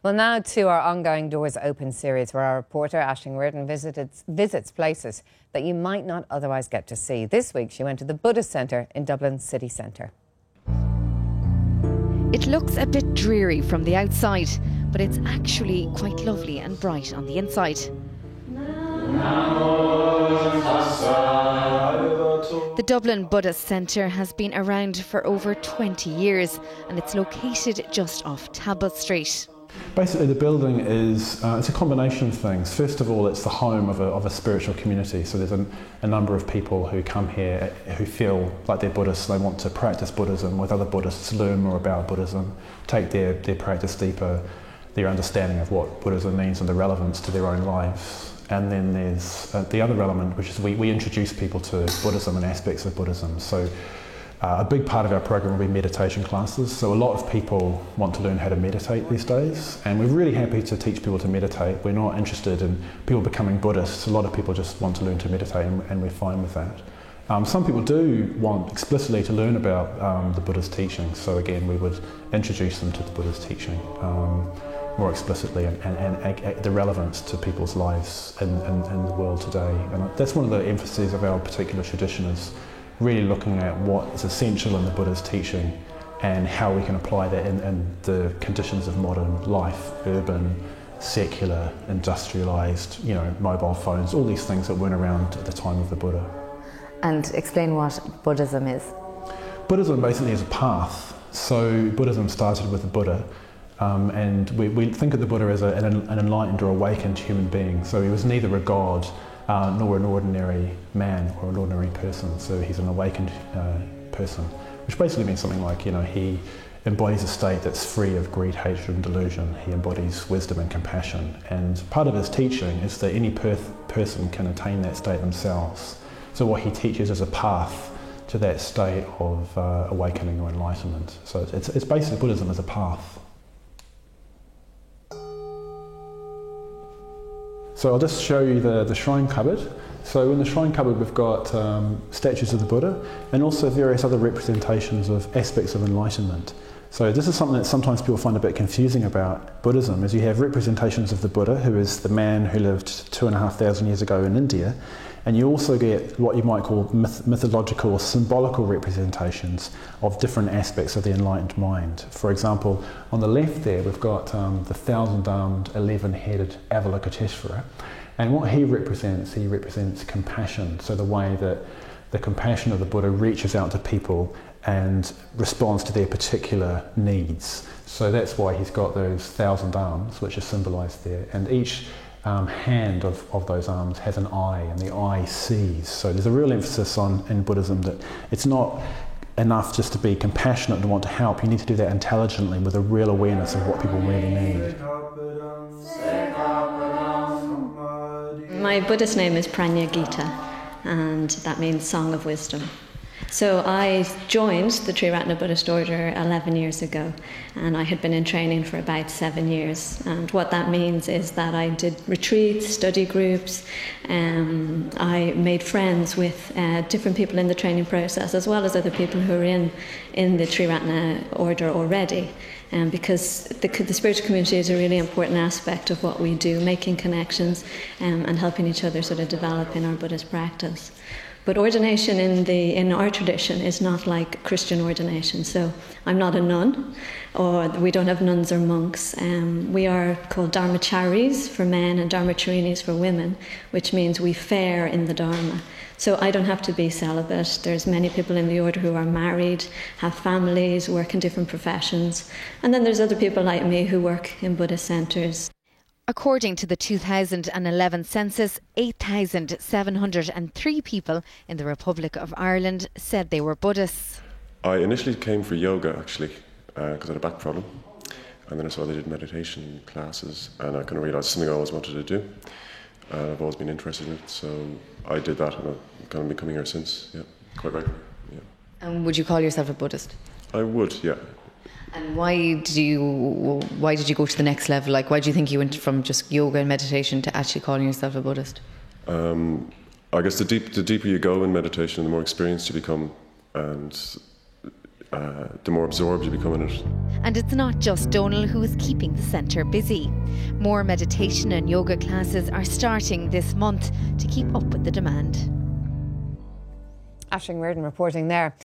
Well, now to our ongoing Doors Open series, where our reporter Aisling Riordan visits places that you might not otherwise get to see. This week she went to the Buddhist Centre in Dublin city centre. It looks a bit dreary from the outside, but it's actually quite lovely and bright on the inside. The Dublin Buddhist Centre has been around for over 20 years and it's located just off Talbot Street. Basically, the building is it's a combination of things. First of all, it's the home of a spiritual community. So there's a number of people who come here who feel like they're Buddhists. They want to practice Buddhism with other Buddhists, learn more about Buddhism, take their practice deeper, their understanding of what Buddhism means and the relevance to their own lives. And then there's the other element, which is we introduce people to Buddhism and aspects of Buddhism. So a big part of our program will be meditation classes. So a lot of people want to learn how to meditate these days, and we're really happy to teach people to meditate. We're not interested in people becoming Buddhists. A lot of people just want to learn to meditate, and we're fine with that. Some people do want explicitly to learn about the Buddha's teaching. So again, we would introduce them to the Buddha's teaching more explicitly and the relevance to people's lives in the world today. And that's one of the emphases of our particular tradition, is really looking at what is essential in the Buddha's teaching and how we can apply that in the conditions of modern life, urban, secular, industrialised, mobile phones, all these things that weren't around at the time of the Buddha. And explain what Buddhism is. Buddhism basically is a path. So Buddhism started with the Buddha. And we think of the Buddha as an enlightened or awakened human being. So he was neither a god nor an ordinary man or an ordinary person. So he's an awakened person, which basically means something like, he embodies a state that's free of greed, hatred and delusion. He embodies wisdom and compassion. And part of his teaching is that any person can attain that state themselves. So what he teaches is a path to that state of awakening or enlightenment. So it's basically Buddhism as a path. So I'll just show you the shrine cupboard. So in the shrine cupboard we've got statues of the Buddha and also various other representations of aspects of enlightenment. So this is something that sometimes people find a bit confusing about Buddhism, is you have representations of the Buddha, who is the man who lived 2,500 years ago in India, and you also get what you might call mythological or symbolical representations of different aspects of the enlightened mind. For example, on the left there we've got the 1,000-armed, 11-headed Avalokiteshvara, and what he represents compassion. So the way that the compassion of the Buddha reaches out to people and responds to their particular needs. So that's why he's got those 1,000 arms, which are symbolised there, and each hand of those arms has an eye, and the eye sees. So there's a real emphasis in Buddhism that it's not enough just to be compassionate and want to help. You need to do that intelligently with a real awareness of what people really need. My Buddhist name is Pranya Gita, and that means Song of Wisdom. So I joined the Triratna Buddhist Order 11 years ago, and I had been in training for about 7 years. And what that means is that I did retreats, study groups, I made friends with different people in the training process, as well as other people who are in the Triratna Order already. Because the spiritual community is a really important aspect of what we do, making connections and helping each other sort of develop in our Buddhist practice. But ordination in our tradition is not like Christian ordination. So I'm not a nun, or we don't have nuns or monks. We are called dharmacharis for men and dharmacharinis for women, which means we fare in the dharma. So I don't have to be celibate. There's many people in the order who are married, have families, work in different professions. And then there's other people like me who work in Buddhist centres. According to the 2011 census, 8,703 people in the Republic of Ireland said they were Buddhists. I initially came for yoga, actually, because I had a back problem. And then I saw they did meditation classes, and I kind of realised something I always wanted to do. And I've always been interested in it, so I did that, and I've kind of been coming here since, quite regularly. Yeah. And would you call yourself a Buddhist? I would, yeah. And why did you go to the next level? Like, why do you think you went from just yoga and meditation to actually calling yourself a Buddhist? I guess the deeper you go in meditation, the more experienced you become, and the more absorbed you become in it. And it's not just Donal who is keeping the centre busy. More meditation and yoga classes are starting this month to keep up with the demand. Aisling Riordan reporting there.